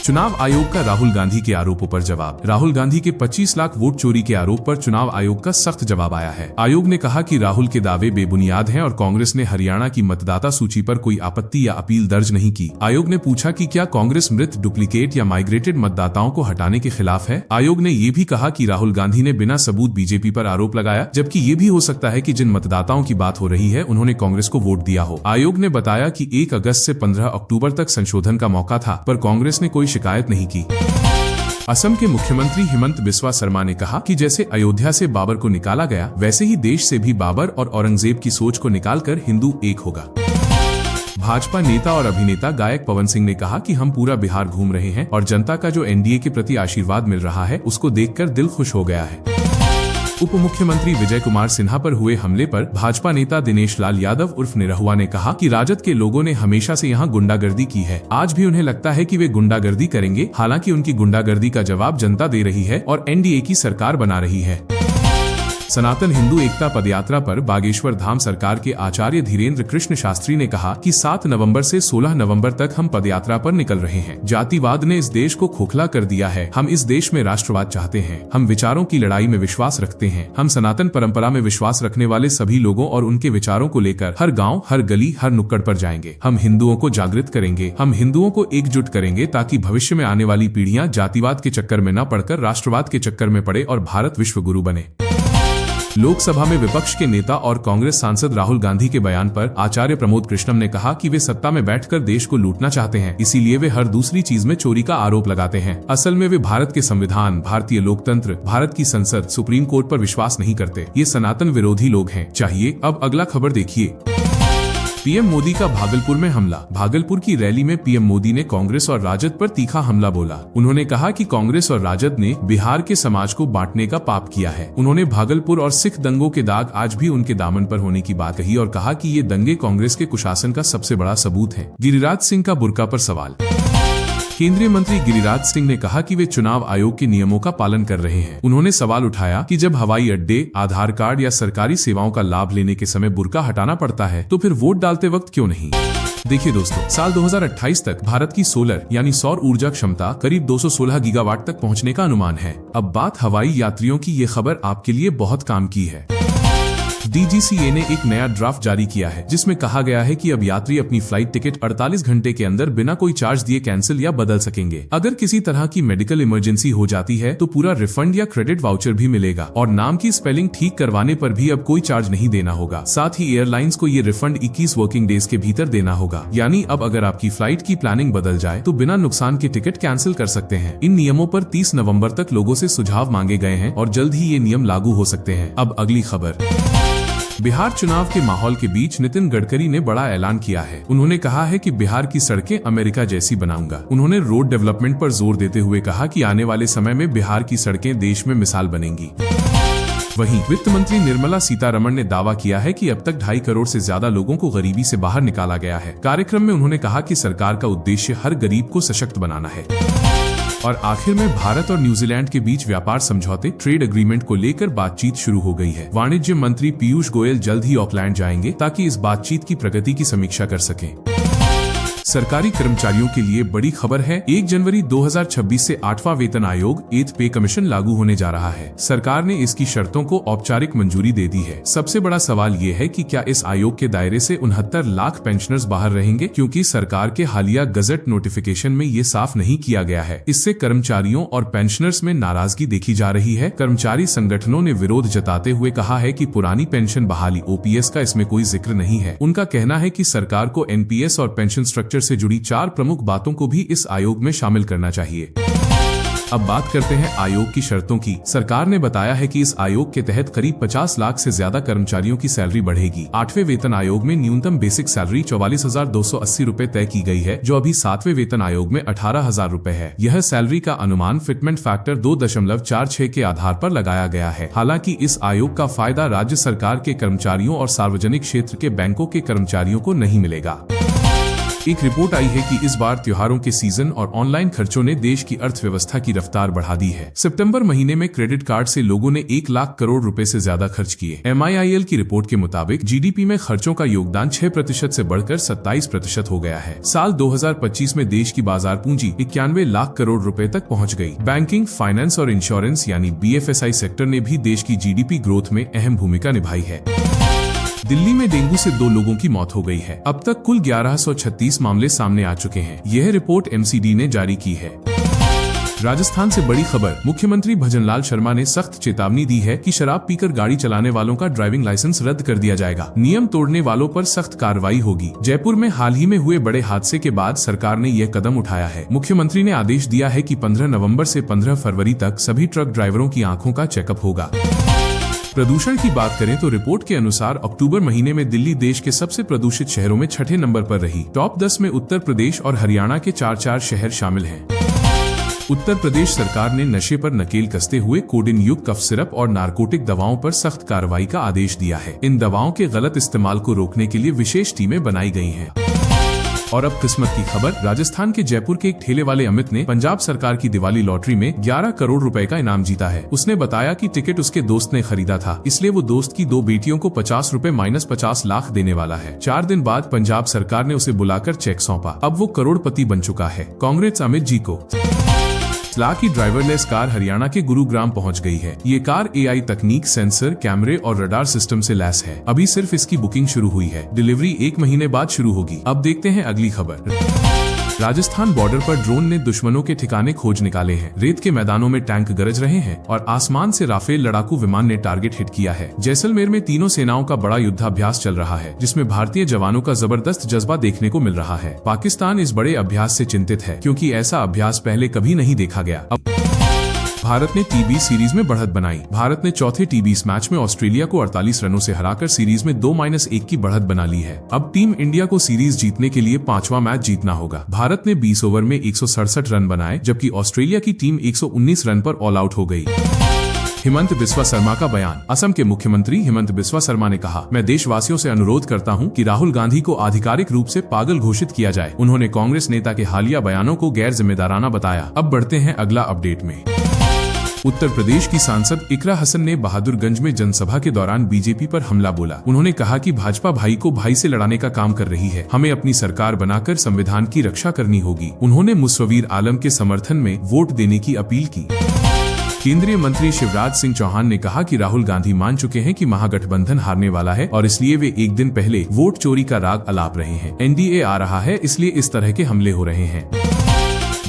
चुनाव आयोग का राहुल गांधी के आरोपों पर जवाब। राहुल गांधी के 25 लाख वोट चोरी के आरोप पर चुनाव आयोग का सख्त जवाब आया है। आयोग ने कहा कि राहुल के दावे बेबुनियाद हैं और कांग्रेस ने हरियाणा की मतदाता सूची पर कोई आपत्ति या अपील दर्ज नहीं की। आयोग ने पूछा कि क्या कांग्रेस मृत, डुप्लीकेट या माइग्रेटेड मतदाताओं को हटाने के खिलाफ है। आयोग ने ये भी कहा कि राहुल गांधी ने बिना सबूत बीजेपी पर आरोप लगाया, जबकि ये भी हो सकता है कि जिन मतदाताओं की बात हो रही है उन्होंने कांग्रेस को वोट दिया हो। आयोग ने बताया कि 1 अगस्त से 15 अक्टूबर तक संशोधन का मौका था, पर कांग्रेस ने कोई शिकायत नहीं की। असम के मुख्यमंत्री हिमंत बिस्वा शर्मा ने कहा कि जैसे अयोध्या से बाबर को निकाला गया, वैसे ही देश से भी बाबर और औरंगजेब की सोच को निकालकर हिंदू एक होगा। भाजपा नेता और अभिनेता गायक पवन सिंह ने कहा कि हम पूरा बिहार घूम रहे हैं और जनता का जो एनडीए के प्रति आशीर्वाद मिल रहा है उसको देखकर दिल खुश हो गया है। उप मुख्यमंत्री विजय कुमार सिन्हा पर हुए हमले पर भाजपा नेता दिनेश लाल यादव उर्फ निरहुआ ने कहा कि राजद के लोगों ने हमेशा से यहां गुंडागर्दी की है, आज भी उन्हें लगता है कि वे गुंडागर्दी करेंगे। हालांकि उनकी गुंडागर्दी का जवाब जनता दे रही है और एनडीए की सरकार बना रही है। सनातन हिंदू एकता पदयात्रा पर बागेश्वर धाम सरकार के आचार्य धीरेन्द्र कृष्ण शास्त्री ने कहा कि 7 नवंबर से 16 नवंबर तक हम पदयात्रा पर निकल रहे हैं। जातिवाद ने इस देश को खोखला कर दिया है। हम इस देश में राष्ट्रवाद चाहते हैं। हम विचारों की लड़ाई में विश्वास रखते हैं। हम सनातन परंपरा में विश्वास रखने वाले सभी लोगों और उनके विचारों को लेकर हर गाँव, हर गली, हर नुक्कड़ पर जाएंगे। हम हिंदुओं को जागृत करेंगे। हम हिंदुओं को एकजुट करेंगे ताकि भविष्य में आने वाली पीढ़ियां जातिवाद के चक्कर में न पड़कर राष्ट्रवाद के चक्कर में पड़े और भारत विश्व गुरु बने। लोकसभा में विपक्ष के नेता और कांग्रेस सांसद राहुल गांधी के बयान पर आचार्य प्रमोद कृष्णम ने कहा कि वे सत्ता में बैठकर देश को लूटना चाहते हैं, इसीलिए वे हर दूसरी चीज में चोरी का आरोप लगाते हैं। असल में वे भारत के संविधान, भारतीय लोकतंत्र, भारत की संसद, सुप्रीम कोर्ट पर विश्वास नहीं करते। ये सनातन विरोधी लोग हैं। चाहिए। अब अगला खबर देखिए। पीएम मोदी का भागलपुर में हमला। भागलपुर की रैली में पीएम मोदी ने कांग्रेस और राजद पर तीखा हमला बोला। उन्होंने कहा कि कांग्रेस और राजद ने बिहार के समाज को बांटने का पाप किया है। उन्होंने भागलपुर और सिख दंगों के दाग आज भी उनके दामन पर होने की बात कही और कहा कि ये दंगे कांग्रेस के कुशासन का सबसे बड़ा सबूत है। गिरिराज सिंह का बुर्का पर सवाल। केंद्रीय मंत्री गिरिराज सिंह ने कहा कि वे चुनाव आयोग के नियमों का पालन कर रहे हैं। उन्होंने सवाल उठाया कि जब हवाई अड्डे, आधार कार्ड या सरकारी सेवाओं का लाभ लेने के समय बुर्का हटाना पड़ता है तो फिर वोट डालते वक्त क्यों नहीं। देखिए दोस्तों, साल 2028 तक भारत की सोलर यानी सौर ऊर्जा क्षमता करीब 216 गीगावाट तक पहुंचने का अनुमान है। अब बात हवाई यात्रियों की, ये खबर आपके लिए बहुत काम की है। डीजीसीए ने एक नया ड्राफ्ट जारी किया है जिसमें कहा गया है कि अब यात्री अपनी फ्लाइट टिकट 48 घंटे के अंदर बिना कोई चार्ज दिए कैंसिल या बदल सकेंगे। अगर किसी तरह की मेडिकल इमरजेंसी हो जाती है तो पूरा रिफंड या क्रेडिट वाउचर भी मिलेगा और नाम की स्पेलिंग ठीक करवाने पर भी अब कोई चार्ज नहीं देना होगा। साथ ही एयरलाइंस को ये रिफंड 21 वर्किंग डेज के भीतर देना होगा। यानी अब अगर आपकी फ्लाइट की प्लानिंग बदल जाए तो बिना नुकसान के टिकट कैंसिल कर सकते हैं। इन नियमों पर 30 नवम्बर तक लोगों से सुझाव मांगे गए हैं और जल्द ही ये नियम लागू हो सकते हैं। अब अगली खबर। बिहार चुनाव के माहौल के बीच नितिन गडकरी ने बड़ा ऐलान किया है। उन्होंने कहा है कि बिहार की सड़कें अमेरिका जैसी बनाऊंगा। उन्होंने रोड डेवलपमेंट पर जोर देते हुए कहा कि आने वाले समय में बिहार की सड़कें देश में मिसाल बनेंगी। वहीं वित्त मंत्री निर्मला सीतारमण ने दावा किया है कि अब तक 2.5 करोड़ से ज्यादा लोगों को गरीबी से बाहर निकाला गया है। कार्यक्रम में उन्होंने कहा कि सरकार का उद्देश्य हर गरीब को सशक्त बनाना है। और आखिर में भारत और न्यूजीलैंड के बीच व्यापार समझौते ट्रेड एग्रीमेंट को लेकर बातचीत शुरू हो गई है। वाणिज्य मंत्री पीयूष गोयल जल्द ही ऑकलैंड जाएंगे ताकि इस बातचीत की प्रगति की समीक्षा कर सकें। सरकारी कर्मचारियों के लिए बड़ी खबर है। 1 जनवरी 2026 से 8वां वेतन आयोग 8th पे कमीशन लागू होने जा रहा है। सरकार ने इसकी शर्तों को औपचारिक मंजूरी दे दी है। सबसे बड़ा सवाल ये है कि क्या इस आयोग के दायरे से 69 लाख पेंशनर्स बाहर रहेंगे, क्योंकि सरकार के हालिया गजट नोटिफिकेशन में ये साफ नहीं किया गया है। इससे कर्मचारियों और पेंशनर्स में नाराजगी देखी जा रही है। कर्मचारी संगठनों ने विरोध जताते हुए कहा है कि पुरानी पेंशन बहाली ओपीएस का इसमें कोई जिक्र नहीं है। उनका कहना है कि सरकार को एनपीएस और पेंशन स्ट्रक्चर से जुड़ी 4 प्रमुख बातों को भी इस आयोग में शामिल करना चाहिए। अब बात करते हैं आयोग की शर्तों की। सरकार ने बताया है कि इस आयोग के तहत करीब 50 लाख से ज्यादा कर्मचारियों की सैलरी बढ़ेगी। 8वें वेतन आयोग में न्यूनतम बेसिक सैलरी 44,280 रूपए तय की गई है, जो अभी 7वें वेतन आयोग में 18,000 रूपए है। यह सैलरी का अनुमान फिटमेंट फैक्टर 2.46 के आधार पर लगाया गया है। हालांकि इस आयोग का फायदा राज्य सरकार के कर्मचारियों और सार्वजनिक क्षेत्र के बैंकों के कर्मचारियों को नहीं मिलेगा। एक रिपोर्ट आई है कि इस बार त्योहारों के सीजन और ऑनलाइन खर्चों ने देश की अर्थव्यवस्था की रफ्तार बढ़ा दी है। सितंबर महीने में क्रेडिट कार्ड से लोगों ने 1 लाख करोड़ रुपए से ज्यादा खर्च किए। MIIL की रिपोर्ट के मुताबिक GDP में खर्चों का योगदान 6% से बढ़कर 27% हो गया है। साल 2025 में देश की बाजार पूंजी 91 लाख करोड़ रुपए तक पहुंच गई। बैंकिंग, फाइनेंस और इंश्योरेंस यानी BFSI सेक्टर ने भी देश की GDP ग्रोथ में अहम भूमिका निभाई है। दिल्ली में डेंगू से 2 लोगों की मौत हो गई है। अब तक कुल 1136 मामले सामने आ चुके हैं। यह रिपोर्ट MCD ने जारी की है। राजस्थान से बड़ी खबर, मुख्यमंत्री भजनलाल शर्मा ने सख्त चेतावनी दी है कि शराब पीकर गाड़ी चलाने वालों का ड्राइविंग लाइसेंस रद्द कर दिया जाएगा। नियम तोड़ने वालों पर सख्त कार्रवाई होगी। जयपुर में हाल ही में हुए बड़े हादसे के बाद सरकार ने यह कदम उठाया है। मुख्यमंत्री ने आदेश दिया है कि 15 नवंबर से 15 फरवरी तक सभी ट्रक ड्राइवरों की आंखों का चेकअप होगा। प्रदूषण की बात करें तो रिपोर्ट के अनुसार अक्टूबर महीने में दिल्ली देश के सबसे प्रदूषित शहरों में 6ठे नंबर पर रही। टॉप 10 में उत्तर प्रदेश और हरियाणा के 4 शहर शामिल हैं। उत्तर प्रदेश सरकार ने नशे पर नकेल कसते हुए कोडिन युक्त कफ सिरप और नारकोटिक दवाओं पर सख्त कार्रवाई का आदेश दिया है। इन दवाओं के गलत इस्तेमाल को रोकने के लिए विशेष टीमें बनाई गई हैं। और अब किस्मत की खबर, राजस्थान के जयपुर के एक ठेले वाले अमित ने पंजाब सरकार की दिवाली लॉटरी में 11 करोड़ रुपए का इनाम जीता है। उसने बताया कि टिकट उसके दोस्त ने खरीदा था, इसलिए वो दोस्त की 2 बेटियों को 50 रुपए - 50 लाख देने वाला है। 4 दिन बाद पंजाब सरकार ने उसे बुलाकर चेक सौंपा। अब वो करोड़पति बन चुका है। कांग्रेस अमित जी को। लाख की ड्राइवरलेस कार हरियाणा के गुरुग्राम पहुंच गई है। ये कार AI तकनीक, सेंसर, कैमरे और रडार सिस्टम से लैस है। अभी सिर्फ इसकी बुकिंग शुरू हुई है। डिलीवरी 1 महीने बाद शुरू होगी। अब देखते हैं अगली खबर। राजस्थान बॉर्डर पर ड्रोन ने दुश्मनों के ठिकाने खोज निकाले हैं। रेत के मैदानों में टैंक गरज रहे हैं और आसमान से राफेल लड़ाकू विमान ने टारगेट हिट किया है। जैसलमेर में तीनों सेनाओं का बड़ा युद्धाभ्यास चल रहा है, जिसमें भारतीय जवानों का जबरदस्त जज्बा देखने को मिल रहा है। पाकिस्तान इस बड़े अभ्यास से चिंतित है, क्योंकि ऐसा अभ्यास पहले कभी नहीं देखा गया। भारत ने टी20 सीरीज में बढ़त बनाई। भारत ने चौथे टी20 मैच में ऑस्ट्रेलिया को 48 रनों से हराकर सीरीज में 2-1 की बढ़त बना ली है। अब टीम इंडिया को सीरीज जीतने के लिए 5वां मैच जीतना होगा। भारत ने 20 ओवर में 167 रन बनाए, जबकि ऑस्ट्रेलिया की टीम 119 रन पर ऑल आउट हो गई। हिमंत बिस्वा शर्मा का बयान। असम के मुख्यमंत्री हिमंत बिस्वा शर्मा ने कहा, मैं देशवासियों से अनुरोध करता हूं कि राहुल गांधी को आधिकारिक रूप से पागल घोषित किया जाए। उन्होंने कांग्रेस नेता के हालिया बयानों को गैर जिम्मेदाराना बताया। अब बढ़ते हैं अगला अपडेट में। उत्तर प्रदेश की सांसद इकरा हसन ने बहादुरगंज में जनसभा के दौरान बीजेपी पर हमला बोला। उन्होंने कहा कि भाजपा भाई को भाई से लड़ाने का काम कर रही है। हमें अपनी सरकार बनाकर संविधान की रक्षा करनी होगी। उन्होंने मुसव्विर आलम के समर्थन में वोट देने की अपील की। केंद्रीय मंत्री शिवराज सिंह चौहान ने कहा कि राहुल गांधी मान चुके हैं कि महागठबंधन हारने वाला है और इसलिए वे एक दिन पहले वोट चोरी का राग अलाप रहे हैं। NDA आ रहा है, इसलिए इस तरह के हमले हो रहे हैं।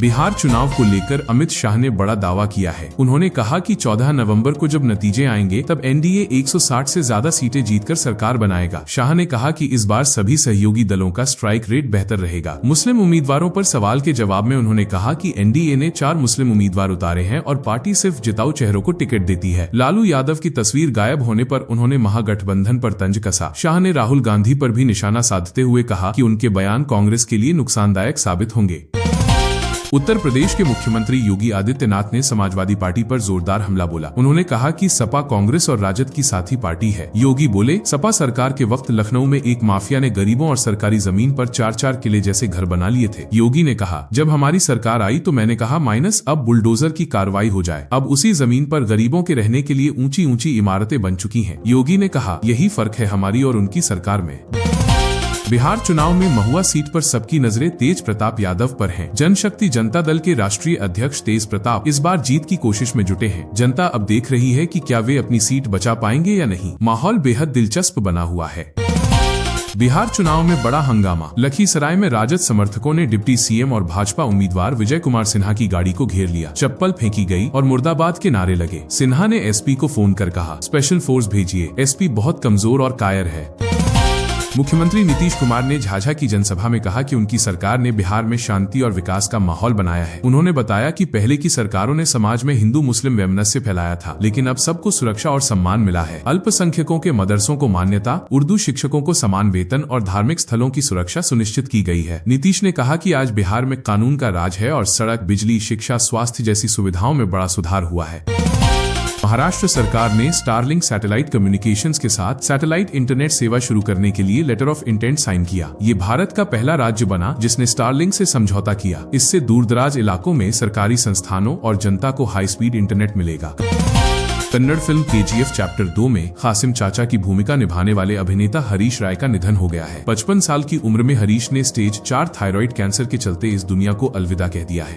बिहार चुनाव को लेकर अमित शाह ने बड़ा दावा किया है। उन्होंने कहा कि 14 नवंबर को जब नतीजे आएंगे तब NDA 160 से ज्यादा सीटें जीतकर सरकार बनाएगा। शाह ने कहा कि इस बार सभी सहयोगी दलों का स्ट्राइक रेट बेहतर रहेगा। मुस्लिम उम्मीदवारों पर सवाल के जवाब में उन्होंने कहा कि NDA ने 4 मुस्लिम उम्मीदवार उतारे हैं और पार्टी सिर्फ जिताऊ चेहरों को टिकट देती है। लालू यादव की तस्वीर गायब होने पर उन्होंने महागठबंधन पर तंज कसा। शाह ने राहुल गांधी पर भी निशाना साधते हुए कहा कि उनके बयान कांग्रेस के लिए नुकसानदायक साबित होंगे। उत्तर प्रदेश के मुख्यमंत्री योगी आदित्यनाथ ने समाजवादी पार्टी पर जोरदार हमला बोला। उन्होंने कहा कि सपा कांग्रेस और राजद की साथी पार्टी है। योगी बोले, सपा सरकार के वक्त लखनऊ में एक माफिया ने गरीबों और सरकारी जमीन पर 4-4 किले जैसे घर बना लिए थे। योगी ने कहा, जब हमारी सरकार आई तो मैंने कहा अब बुलडोजर की कार्रवाई हो जाए। अब उसी जमीन पर गरीबों के रहने के लिए ऊंची ऊंची इमारतें बन चुकी हैं। योगी ने कहा, यही फर्क है हमारी और उनकी सरकार में। बिहार चुनाव में महुआ सीट पर सबकी नजरें तेज प्रताप यादव पर हैं। जनशक्ति जनता दल के राष्ट्रीय अध्यक्ष तेज प्रताप इस बार जीत की कोशिश में जुटे हैं। जनता अब देख रही है कि क्या वे अपनी सीट बचा पाएंगे या नहीं। माहौल बेहद दिलचस्प बना हुआ है। बिहार चुनाव में बड़ा हंगामा। लखीसराय में राजद समर्थकों ने डिप्टी CM और भाजपा उम्मीदवार विजय कुमार सिन्हा की गाड़ी को घेर लिया। चप्पल फेंकी गई और मुर्दाबाद के नारे लगे। सिन्हा ने SP को फोन कर कहा, स्पेशल फोर्स भेजिए, SP बहुत कमजोर और कायर है। मुख्यमंत्री नीतीश कुमार ने झाझा की जनसभा में कहा कि उनकी सरकार ने बिहार में शांति और विकास का माहौल बनाया है। उन्होंने बताया कि पहले की सरकारों ने समाज में हिंदू मुस्लिम वैमनस्य फैलाया था, लेकिन अब सबको सुरक्षा और सम्मान मिला है। अल्पसंख्यकों के मदरसों को मान्यता, उर्दू शिक्षकों को समान वेतन और धार्मिक स्थलों की सुरक्षा सुनिश्चित की गई है। नीतीश ने कहा कि आज बिहार में कानून का राज है और सड़क, बिजली, शिक्षा, स्वास्थ्य जैसी सुविधाओं में बड़ा सुधार हुआ है। महाराष्ट्र सरकार ने स्टारलिंक सैटेलाइट कम्युनिकेशंस के साथ सैटेलाइट इंटरनेट सेवा शुरू करने के लिए लेटर ऑफ इंटेंट साइन किया। ये भारत का पहला राज्य बना जिसने स्टारलिंक से समझौता किया। इससे दूरदराज इलाकों में सरकारी संस्थानों और जनता को हाई स्पीड इंटरनेट मिलेगा। कन्नड़ फिल्म KGF चैप्टर 2 में कासिम चाचा की भूमिका निभाने वाले अभिनेता हरीश राय का निधन हो गया है। 55 साल की उम्र में हरीश ने स्टेज 4 थायराइड कैंसर के चलते इस दुनिया को अलविदा कह दिया है।